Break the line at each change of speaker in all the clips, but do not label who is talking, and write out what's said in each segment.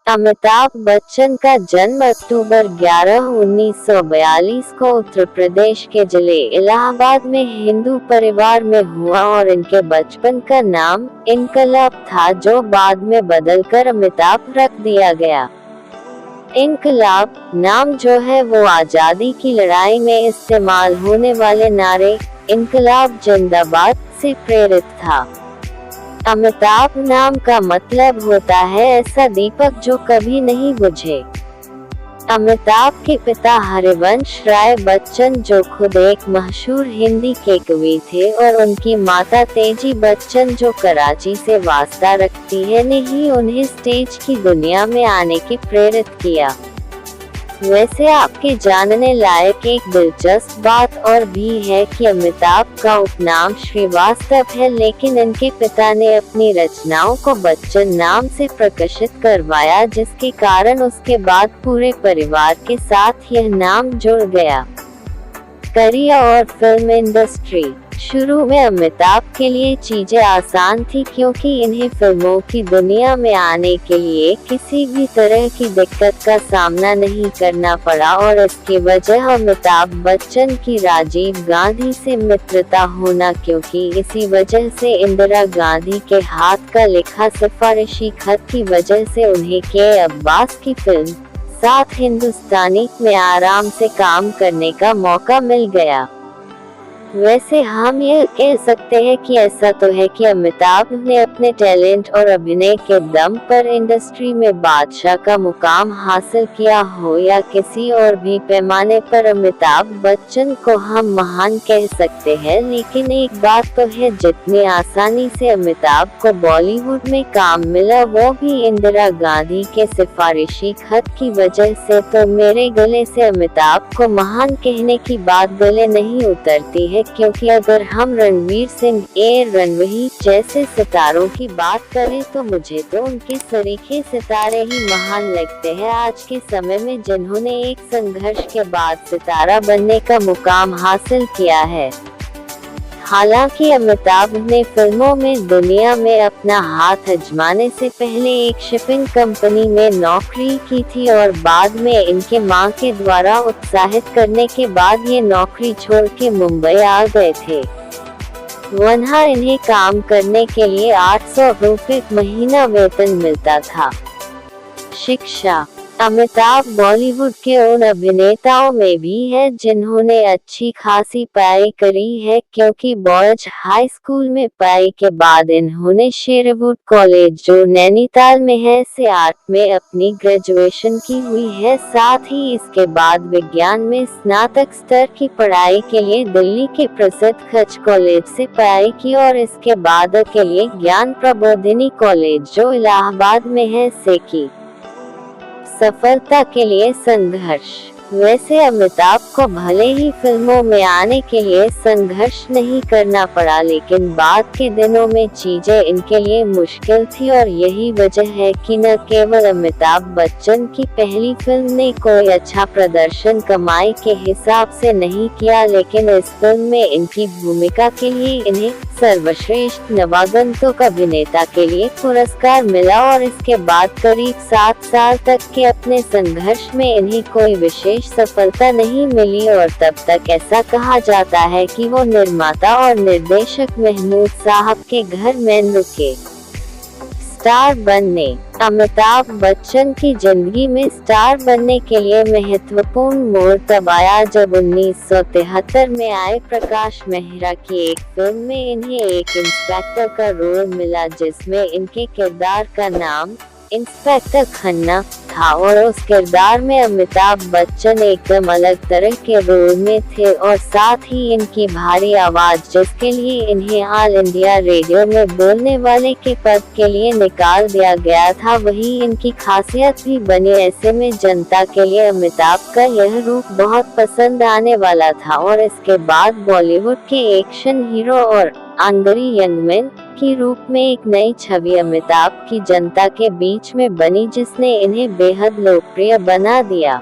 अमिताभ बच्चन का जन्म अक्टूबर 11, 1942 को उत्तर प्रदेश के जिले इलाहाबाद में हिंदू परिवार में हुआ और इनके बचपन का नाम इनकलाब था, जो बाद में बदलकर अमिताभ रख दिया गया। इनकलाब नाम जो है वो आजादी की लड़ाई में इस्तेमाल होने वाले नारे इनकलाब जिंदाबाद से प्रेरित था। अमिताभ नाम का मतलब होता है ऐसा दीपक जो कभी नहीं बुझे। अमिताभ के पिता हरिवंश राय बच्चन जो खुद एक मशहूर हिंदी के कवि थे, और उनकी माता तेजी बच्चन जो कराची से वास्ता रखती है, ने ही उन्हें स्टेज की दुनिया में आने के प्रेरित किया। वैसे आपके जानने लायक एक दिलचस्प बात और भी है कि अमिताभ का उपनाम श्रीवास्तव है, लेकिन इनके पिता ने अपनी रचनाओं को बच्चन नाम से प्रकाशित करवाया, जिसके कारण उसके बाद पूरे परिवार के साथ यह नाम जुड़ गया। करियर और फिल्म इंडस्ट्री। शुरू में अमिताभ के लिए चीजें आसान थी, क्योंकि इन्हें फिल्मों की दुनिया में आने के लिए किसी भी तरह की दिक्कत का सामना नहीं करना पड़ा, और इसकी वजह अमिताभ बच्चन की राजीव गांधी से मित्रता होना, क्योंकि इसी वजह से इंदिरा गांधी के हाथ का लिखा सिफारिशी खत की वजह से उन्हें के अब्बास की फिल्म साथ हिंदुस्तानी में आराम से काम करने का मौका मिल गया। वैसे हम यह कह सकते हैं कि ऐसा तो है कि अमिताभ ने अपने टैलेंट और अभिनय के दम पर इंडस्ट्री में बादशाह का मुकाम हासिल किया हो, या किसी और भी पैमाने पर अमिताभ बच्चन को हम महान कह सकते हैं, लेकिन एक बात तो है, जितनी आसानी से अमिताभ को बॉलीवुड में काम मिला वो भी इंदिरा गांधी के सिफारिशी खत की वजह से, तो मेरे गले से अमिताभ को महान कहने की बात गले नहीं उतरती है, क्योंकि अगर हम रणवीर सिंह, रणवीर जैसे सितारों की बात करें तो मुझे तो उनके सरीखे सितारे ही महान लगते हैं आज के समय में, जिन्होंने एक संघर्ष के बाद सितारा बनने का मुकाम हासिल किया है। हालांकि अमिताभ ने फिल्मों में दुनिया में अपना हाथ आजमाने से पहले एक शिपिंग कंपनी में नौकरी की थी, और बाद में इनके मां के द्वारा उत्साहित करने के बाद ये नौकरी छोड़ के मुंबई आ गए थे। वहाँ इन्हें काम करने के लिए 800 रुपये महीना वेतन मिलता था। शिक्षा। अमिताभ बॉलीवुड के उन अभिनेताओं में भी है जिन्होंने अच्छी खासी पढ़ाई करी है, क्योंकि बॉयज हाई स्कूल में पढ़ाई के बाद इन्होंने शेरवुड कॉलेज जो नैनीताल में है से आर्ट में अपनी ग्रेजुएशन की हुई है। साथ ही इसके बाद विज्ञान में स्नातक स्तर की पढ़ाई के लिए दिल्ली के प्रसिद्ध खच कॉलेज से पढ़ाई की, और इसके बाद के लिए ज्ञान प्रबोधिनी कॉलेज जो इलाहाबाद में है से की। सफलता के लिए संघर्ष। वैसे अमिताभ को भले ही फिल्मों में आने के लिए संघर्ष नहीं करना पड़ा, लेकिन बाद के दिनों में चीजें इनके लिए मुश्किल थी, और यही वजह है कि न केवल अमिताभ बच्चन की पहली फिल्म ने कोई अच्छा प्रदर्शन कमाई के हिसाब से नहीं किया, लेकिन इस फिल्म में इनकी भूमिका के लिए इन्हें सर्वश्रेष्ठ नवागंतुक अभिनेता के लिए पुरस्कार मिला, और इसके बाद करीब 7 साल तक के अपने संघर्ष में इन्हें कोई विशेष सफलता नहीं मिली, और तब तक ऐसा कहा जाता है कि वो निर्माता और निर्देशक महमूद साहब के घर में रुके। स्टार बनने। अमिताभ बच्चन की जिंदगी में स्टार बनने के लिए महत्वपूर्ण मोड़ तब आया जब 1973 में आए प्रकाश मेहरा की एक फिल्म में इन्हें एक इंस्पेक्टर का रोल मिला, जिसमें इनके किरदार का नाम इंस्पेक्टर खन्ना था, और उस किरदार में अमिताभ बच्चन एकदम अलग तरह के रोल में थे, और साथ ही इनकी भारी आवाज जिसके लिए इन्हें ऑल इंडिया रेडियो में बोलने वाले के पद के लिए निकाल दिया गया था, वही इनकी खासियत भी बनी। ऐसे में जनता के लिए अमिताभ का यह रूप बहुत पसंद आने वाला था, और इसके बाद बॉलीवुड के एक्शन हीरो और आंगरी यंगमैन के रूप में एक नई छवि अमिताभ की जनता के बीच में बनी, जिसने इन्हें बेहद लोकप्रिय बना दिया।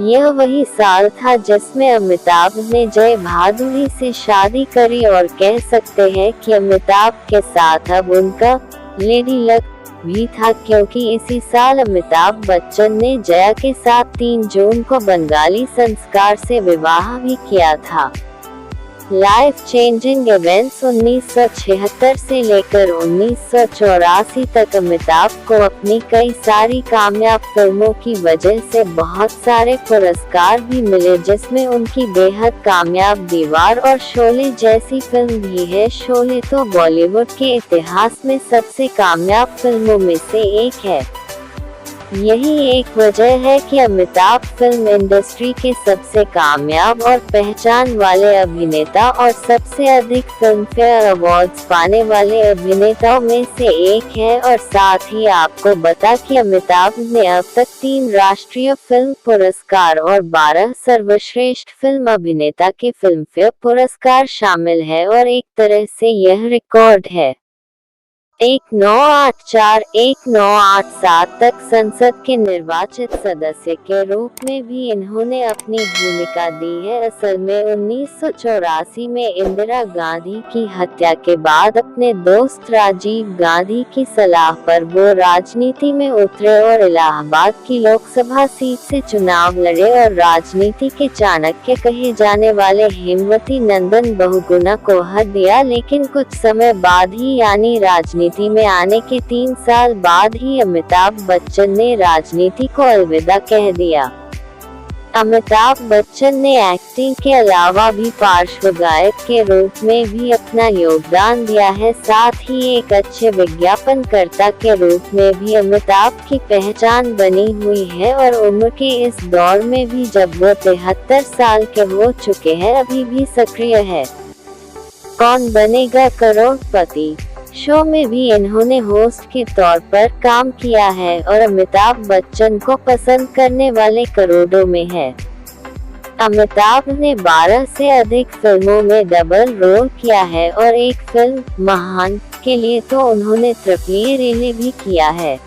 यह वही साल था जिसमें अमिताभ ने जय भादुरी से शादी करी, और कह सकते हैं कि अमिताभ के साथ अब उनका लेडी लक भी था, क्योंकि इसी साल अमिताभ बच्चन ने जया के साथ 3 जून को बंगाली संस्कार से विवाह भी किया था। लाइफ चेंजिंग इवेंट्स 1976 से लेकर 1984 तक अमिताभ को अपनी कई सारी कामयाब फिल्मों की वजह से बहुत सारे पुरस्कार भी मिले, जिसमें उनकी बेहद कामयाब दीवार और शोले जैसी फिल्म भी है। शोले तो बॉलीवुड के इतिहास में सबसे कामयाब फिल्मों में से एक है। यही एक वजह है कि अमिताभ फिल्म इंडस्ट्री के सबसे कामयाब और पहचान वाले अभिनेता और सबसे अधिक फिल्मफेयर अवार्ड्स पाने वाले अभिनेताओं में से एक है। और साथ ही आपको बता कि अमिताभ ने अब तक 3 राष्ट्रीय फिल्म पुरस्कार और 12 सर्वश्रेष्ठ फिल्म अभिनेता के फिल्मफेयर पुरस्कार शामिल है, और एक तरह से यह रिकॉर्ड है। 1984-1987 तक संसद के निर्वाचित सदस्य के रूप में भी इन्होंने अपनी भूमिका दी है। असल में 1984 में इंदिरा गांधी की हत्या के बाद अपने दोस्त राजीव गांधी की सलाह पर वो राजनीति में उतरे और इलाहाबाद की लोकसभा सीट से चुनाव लड़े और राजनीति के चाणक्य कहे जाने वाले हेमवती नंदन बहुगुणा को हरा दिया। लेकिन कुछ समय बाद ही, यानी राजनीति में आने के 3 साल बाद ही, अमिताभ बच्चन ने राजनीति को अलविदा कह दिया। अमिताभ बच्चन ने एक्टिंग के अलावा भी पार्श्व गायक के रूप में भी अपना योगदान दिया है। साथ ही एक अच्छे विज्ञापनकर्ता के रूप में भी अमिताभ की पहचान बनी हुई है, और उम्र के इस दौर में भी, जब वो 73 साल के हो चुके हैं, अभी भी सक्रिय है। कौन बनेगा करोड़पति शो में भी इन्होंने होस्ट के तौर पर काम किया है, और अमिताभ बच्चन को पसंद करने वाले करोड़ों में है। अमिताभ ने 12 से अधिक फिल्मों में डबल रोल किया है, और एक फिल्म महान के लिए तो उन्होंने ट्रिपल रेले भी किया है।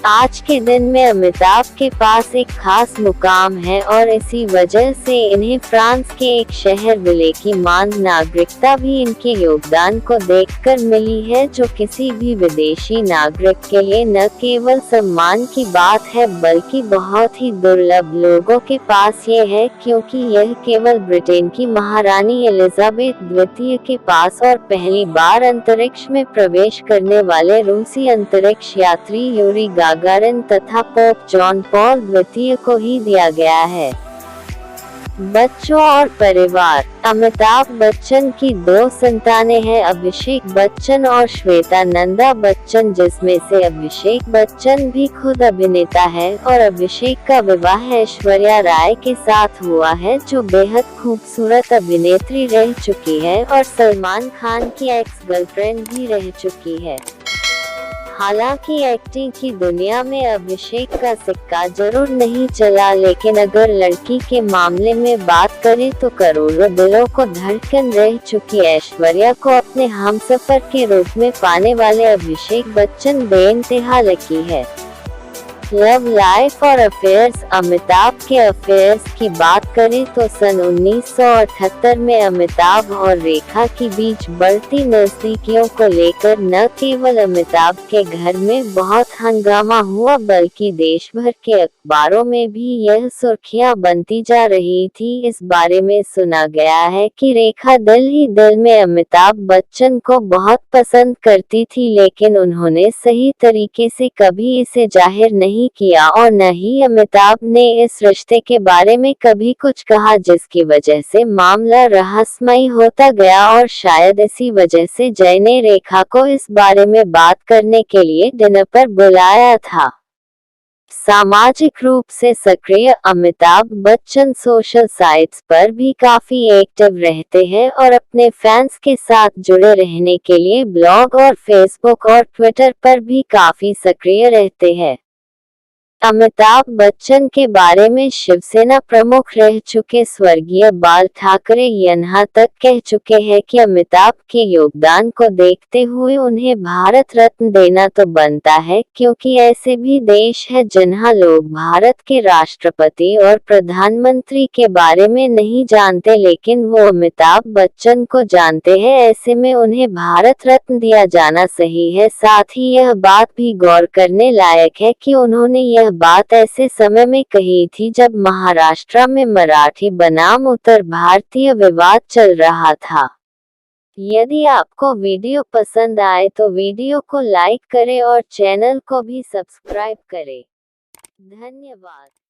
आज के दिन में अमिताभ के पास एक खास मुकाम है, और इसी वजह से इन्हें फ्रांस के एक शहर विले की मान नागरिकता भी इनके योगदान को देखकर मिली है, जो किसी भी विदेशी नागरिक के लिए न केवल सम्मान की बात है, बल्कि बहुत ही दुर्लभ लोगों के पास ये है, क्योंकि यह केवल ब्रिटेन की महारानी एलिजाबेथ द्वितीय के पास और पहली बार अंतरिक्ष में प्रवेश करने वाले रूसी अंतरिक्ष यात्री यूरी गागारिन तथा पोप जॉन पॉल द्वितीय को ही दिया गया है। बच्चों और परिवार। अमिताभ बच्चन की 2 संतानें हैं, अभिषेक बच्चन और श्वेता नंदा बच्चन, जिसमें से अभिषेक बच्चन भी खुद अभिनेता है, और अभिषेक का विवाह ऐश्वर्या राय के साथ हुआ है, जो बेहद खूबसूरत अभिनेत्री रह चुकी है और सलमान खान की एक्स गर्लफ्रेंड भी रह चुकी है। हालांकि एक्टिंग की दुनिया में अभिषेक का सिक्का जरूर नहीं चला, लेकिन अगर लड़की के मामले में बात करें तो करोड़ों दिलों को धड़कन रह चुकी ऐश्वर्या को अपने हमसफर के रूप में पाने वाले अभिषेक बच्चन बेइंतहा लकी है। लव लाइफ और अफेयर्स। अमिताभ के अफेयर्स की बात करें तो सन 1978 में अमिताभ और रेखा के बीच बढ़ती नजदीकियों को लेकर न केवल अमिताभ के घर में बहुत हंगामा हुआ, बल्कि देश भर के अखबारों में भी यह सुर्खियां बनती जा रही थी। इस बारे में सुना गया है कि रेखा दिल ही दिल में अमिताभ बच्चन को बहुत पसंद करती थी, लेकिन उन्होंने सही तरीके से कभी इसे जाहिर नहीं किया, और न ही अमिताभ ने इस रिश्ते के बारे में कभी कुछ कहा, जिसकी वजह से मामला रहस्यमय होता गया, और शायद इसी वजह से जय ने रेखा को इस बारे में बात करने के लिए डिनर पर बुलाया था। सामाजिक रूप से सक्रिय। अमिताभ बच्चन सोशल साइट्स पर भी काफी एक्टिव रहते हैं, और अपने फैंस के साथ जुड़े रहने के लिए ब्लॉग और फेसबुक और ट्विटर पर भी काफी सक्रिय रहते हैं। अमिताभ बच्चन के बारे में शिवसेना प्रमुख रह चुके स्वर्गीय बाल ठाकरे यहाँ तक कह चुके हैं कि अमिताभ के योगदान को देखते हुए उन्हें भारत रत्न देना तो बनता है, क्योंकि ऐसे भी देश है जहाँ लोग भारत के राष्ट्रपति और प्रधानमंत्री के बारे में नहीं जानते, लेकिन वो अमिताभ बच्चन को जानते हैं। ऐसे में उन्हें भारत रत्न दिया जाना सही है। साथ ही यह बात भी गौर करने लायक है कि उन्होंने यह बात ऐसे समय में कही थी जब महाराष्ट्र में मराठी बनाम उत्तर भारतीय विवाद चल रहा था। यदि आपको वीडियो पसंद आए तो वीडियो को लाइक करें और चैनल को भी सब्सक्राइब करें। धन्यवाद।